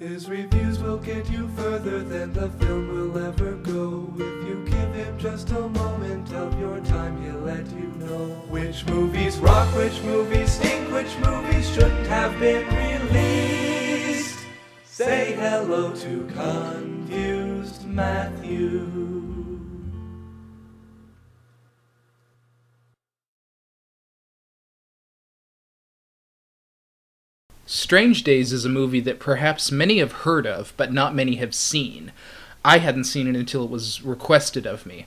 His reviews will get you further than the film will ever go. If you give him just a moment of your time, he'll let you know which movies rock, which movies stink, which movies shouldn't have been released. Say hello to Confused Matthew. Strange Days is a movie that perhaps many have heard of, but not many have seen. I hadn't seen it until it was requested of me.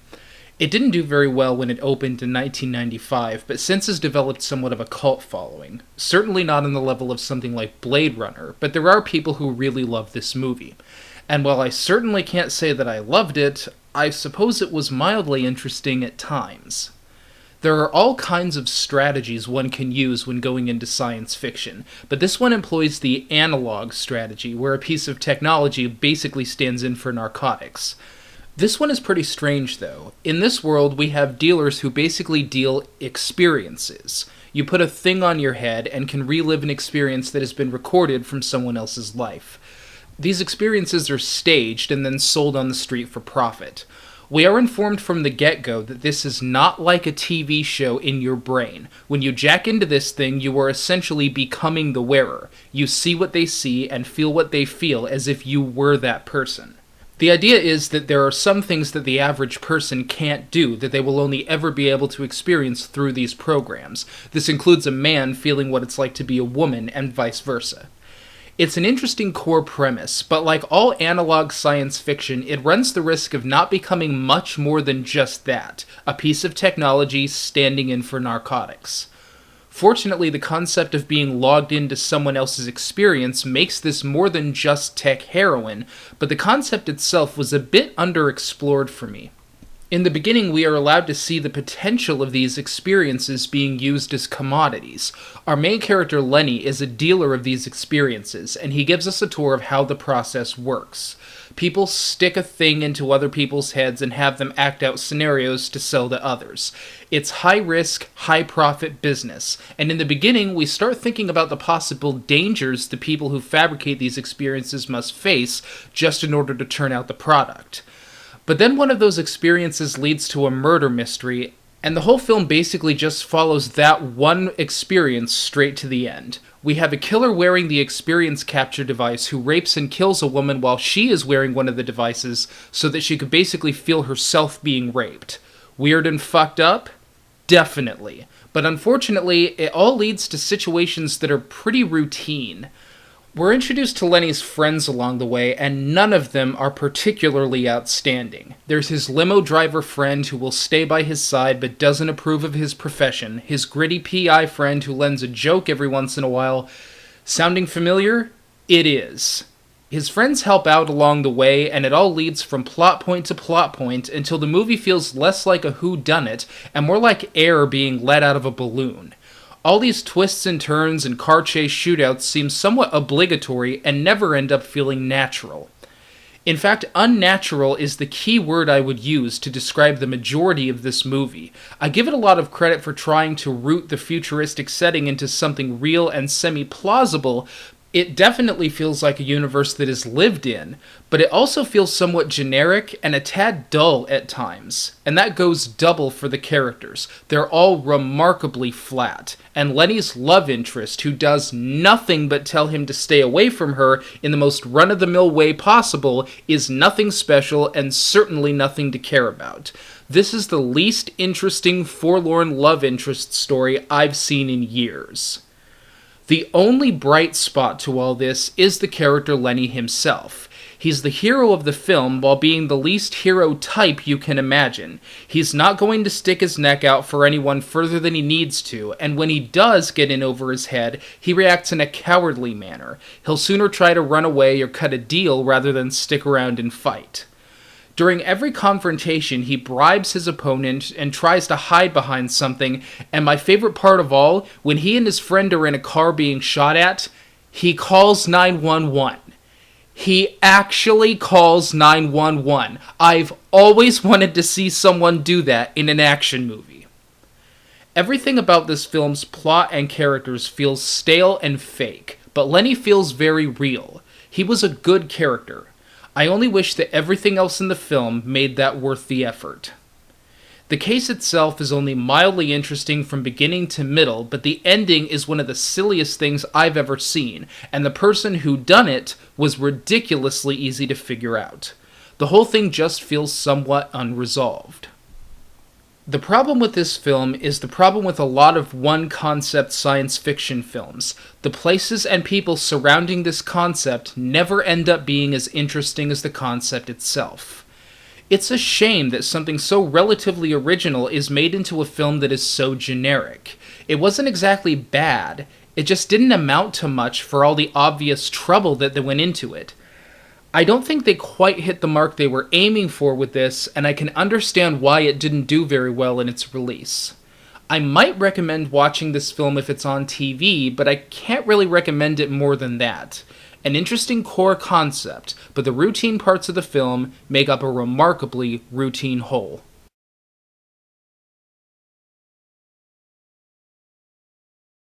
It didn't do very well when it opened in 1995, but since has developed somewhat of a cult following. Certainly not on the level of something like Blade Runner, but there are people who really love this movie. And while I certainly can't say that I loved it, I suppose it was mildly interesting at times. There are all kinds of strategies one can use when going into science fiction, but this one employs the analog strategy, where a piece of technology basically stands in for narcotics. This one is pretty strange, though. In this world, we have dealers who basically deal experiences. You put a thing on your head and can relive an experience that has been recorded from someone else's life. These experiences are staged and then sold on the street for profit. We are informed from the get-go that this is not like a TV show in your brain. When you jack into this thing, you are essentially becoming the wearer. You see what they see and feel what they feel as if you were that person. The idea is that there are some things that the average person can't do, that they will only ever be able to experience through these programs. This includes a man feeling what it's like to be a woman, and vice versa. It's an interesting core premise, but like all analog science fiction, it runs the risk of not becoming much more than just that, a piece of technology standing in for narcotics. Fortunately, the concept of being logged into someone else's experience makes this more than just tech heroin, but the concept itself was a bit underexplored for me. In the beginning, we are allowed to see the potential of these experiences being used as commodities. Our main character, Lenny, is a dealer of these experiences, and he gives us a tour of how the process works. People stick a thing into other people's heads and have them act out scenarios to sell to others. It's high-risk, high-profit business, and in the beginning, we start thinking about the possible dangers the people who fabricate these experiences must face just in order to turn out the product. But then one of those experiences leads to a murder mystery, and the whole film basically just follows that one experience straight to the end. We have a killer wearing the experience capture device who rapes and kills a woman while she is wearing one of the devices so that she could basically feel herself being raped. Weird and fucked up? Definitely. But unfortunately, it all leads to situations that are pretty routine. We're introduced to Lenny's friends along the way, and none of them are particularly outstanding. There's his limo driver friend who will stay by his side but doesn't approve of his profession, his gritty PI friend who lends a joke every once in a while. Sounding familiar? It is. His friends help out along the way, and it all leads from plot point to plot point until the movie feels less like a whodunit and more like air being let out of a balloon. All these twists and turns and car chase shootouts seem somewhat obligatory and never end up feeling natural. In fact, unnatural is the key word I would use to describe the majority of this movie. I give it a lot of credit for trying to root the futuristic setting into something real and semi-plausible. It definitely feels like a universe that is lived in, but it also feels somewhat generic and a tad dull at times. And that goes double for the characters. They're all remarkably flat. And Lenny's love interest, who does nothing but tell him to stay away from her in the most run-of-the-mill way possible, is nothing special and certainly nothing to care about. This is the least interesting forlorn love interest story I've seen in years. The only bright spot to all this is the character Lenny himself. He's the hero of the film while being the least hero type you can imagine. He's not going to stick his neck out for anyone further than he needs to, and when he does get in over his head, he reacts in a cowardly manner. He'll sooner try to run away or cut a deal rather than stick around and fight. During every confrontation, he bribes his opponent and tries to hide behind something, and my favorite part of all, when he and his friend are in a car being shot at, he calls 911. He actually calls 911. I've always wanted to see someone do that in an action movie. Everything about this film's plot and characters feels stale and fake, but Lenny feels very real. He was a good character. I only wish that everything else in the film made that worth the effort. The case itself is only mildly interesting from beginning to middle, but the ending is one of the silliest things I've ever seen, and the person who done it was ridiculously easy to figure out. The whole thing just feels somewhat unresolved. The problem with this film is the problem with a lot of one-concept science fiction films. The places and people surrounding this concept never end up being as interesting as the concept itself. It's a shame that something so relatively original is made into a film that is so generic. It wasn't exactly bad, it just didn't amount to much for all the obvious trouble that went into it. I don't think they quite hit the mark they were aiming for with this, and I can understand why it didn't do very well in its release. I might recommend watching this film if it's on TV, but I can't really recommend it more than that. An interesting core concept, but the routine parts of the film make up a remarkably routine whole.